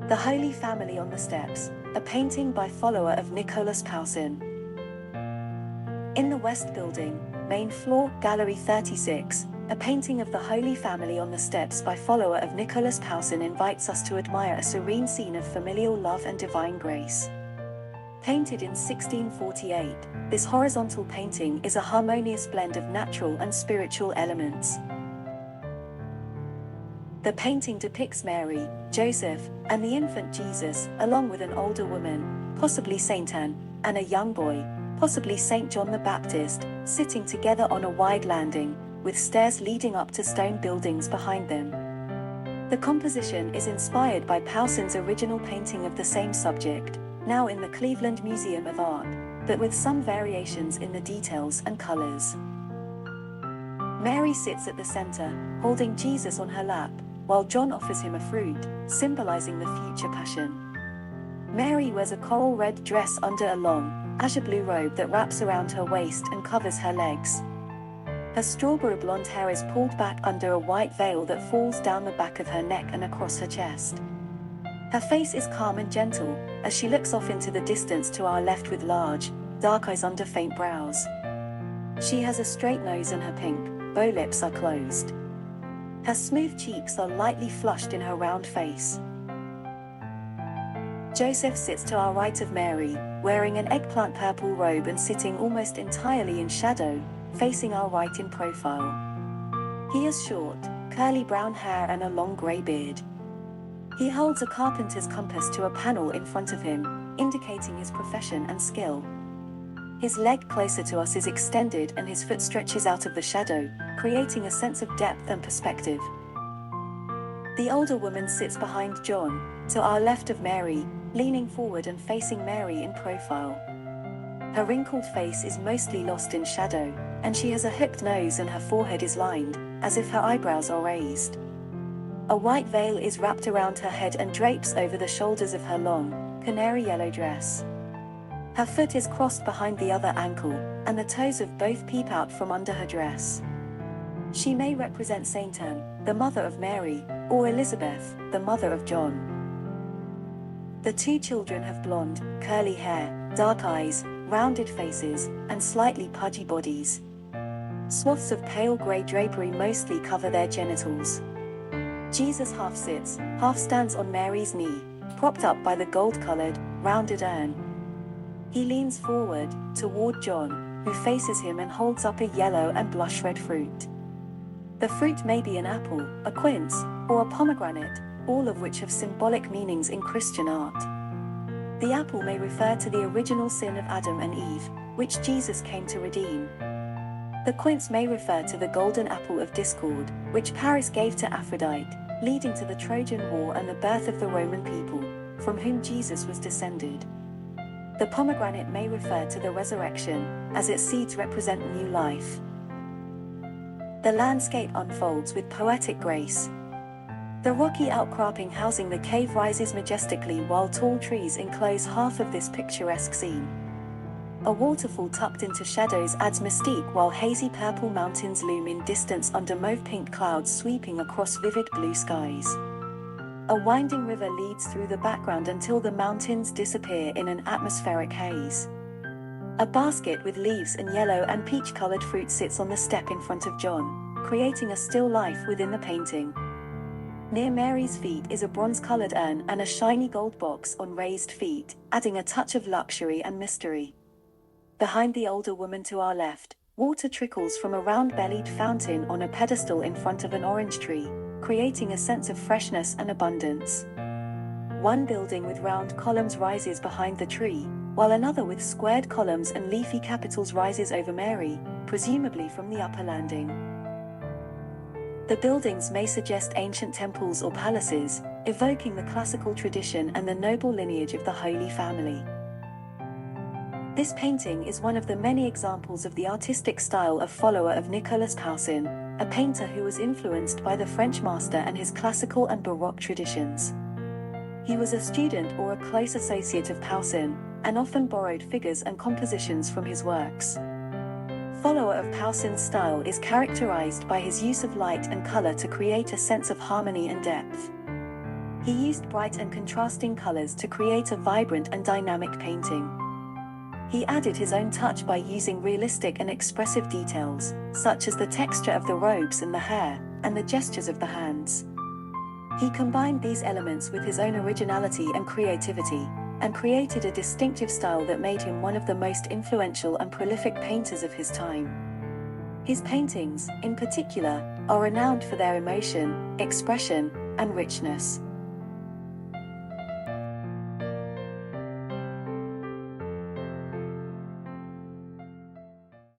The Holy Family on the Steps, a painting by follower of Nicolas Poussin. In the West Building, main floor, Gallery 36, a painting of the Holy Family on the Steps by follower of Nicolas Poussin invites us to admire a serene scene of familial love and divine grace. Painted in 1648, this horizontal painting is a harmonious blend of natural and spiritual elements. The painting depicts Mary, Joseph, and the infant Jesus, along with an older woman, possibly Saint Anne, and a young boy, possibly Saint John the Baptist, sitting together on a wide landing, with stairs leading up to stone buildings behind them. The composition is inspired by Poussin's original painting of the same subject, now in the Cleveland Museum of Art, but with some variations in the details and colors. Mary sits at the center, holding Jesus on her lap, while John offers him a fruit, symbolizing the future passion. Mary wears a coral red dress under a long, azure-blue robe that wraps around her waist and covers her legs. Her strawberry-blond hair is pulled back under a white veil that falls down the back of her neck and across her chest. Her face is calm and gentle, as she looks off into the distance to our left with large, dark eyes under faint brows. She has a straight nose and her pink, bow lips are closed. Her smooth cheeks are lightly flushed in her round face. Joseph sits to our right of Mary, wearing an eggplant-purple robe and sitting almost entirely in shadow, facing our right in profile. He has short, curly brown hair and a long grey beard. He holds a carpenter's compass to a panel in front of him, indicating his profession and skill. His leg closer to us is extended and his foot stretches out of the shadow, creating a sense of depth and perspective. The older woman sits behind John, to our left of Mary, leaning forward and facing Mary in profile. Her wrinkled face is mostly lost in shadow, and she has a hooked nose and her forehead is lined, as if her eyebrows are raised. A white veil is wrapped around her head and drapes over the shoulders of her long, canary-yellow dress. Her foot is crossed behind the other ankle, and the toes of both peep out from under her dress. She may represent Saint Anne, the mother of Mary, or Elizabeth, the mother of John. The two children have blonde, curly hair, dark eyes, rounded faces, and slightly pudgy bodies. Swaths of pale grey drapery mostly cover their genitals. Jesus half sits, half stands on Mary's knee, propped up by the gold-colored, rounded urn. He leans forward, toward John, who faces him and holds up a yellow and blush red fruit. The fruit may be an apple, a quince, or a pomegranate, all of which have symbolic meanings in Christian art. The apple may refer to the original sin of Adam and Eve, which Jesus came to redeem. The quince may refer to the golden apple of discord, which Paris gave to Aphrodite, leading to the Trojan War and the birth of the Roman people, from whom Jesus was descended. The pomegranate may refer to the resurrection, as its seeds represent new life. The landscape unfolds with poetic grace. The rocky outcropping housing the cave rises majestically while tall trees enclose half of this picturesque scene. A waterfall tucked into shadows adds mystique while hazy purple mountains loom in distance under mauve-pink clouds sweeping across vivid blue skies. A winding river leads through the background until the mountains disappear in an atmospheric haze. A basket with leaves and yellow and peach-colored fruit sits on the step in front of John, creating a still life within the painting. Near Mary's feet is a bronze-colored urn and a shiny gold box on raised feet, adding a touch of luxury and mystery. Behind the older woman to our left, water trickles from a round-bellied fountain on a pedestal in front of an orange tree, creating a sense of freshness and abundance. One building with round columns rises behind the tree, while another with squared columns and leafy capitals rises over Mary, presumably from the upper landing. The buildings may suggest ancient temples or palaces, evoking the classical tradition and the noble lineage of the Holy Family. This painting is one of the many examples of the artistic style of follower of Nicolas Poussin, a painter who was influenced by the French master and his classical and Baroque traditions. He was a student or a close associate of Poussin, and often borrowed figures and compositions from his works. Follower of Poussin's style is characterized by his use of light and color to create a sense of harmony and depth. He used bright and contrasting colors to create a vibrant and dynamic painting. He added his own touch by using realistic and expressive details, such as the texture of the robes and the hair, and the gestures of the hands. He combined these elements with his own originality and creativity, and created a distinctive style that made him one of the most influential and prolific painters of his time. His paintings, in particular, are renowned for their emotion, expression, and richness.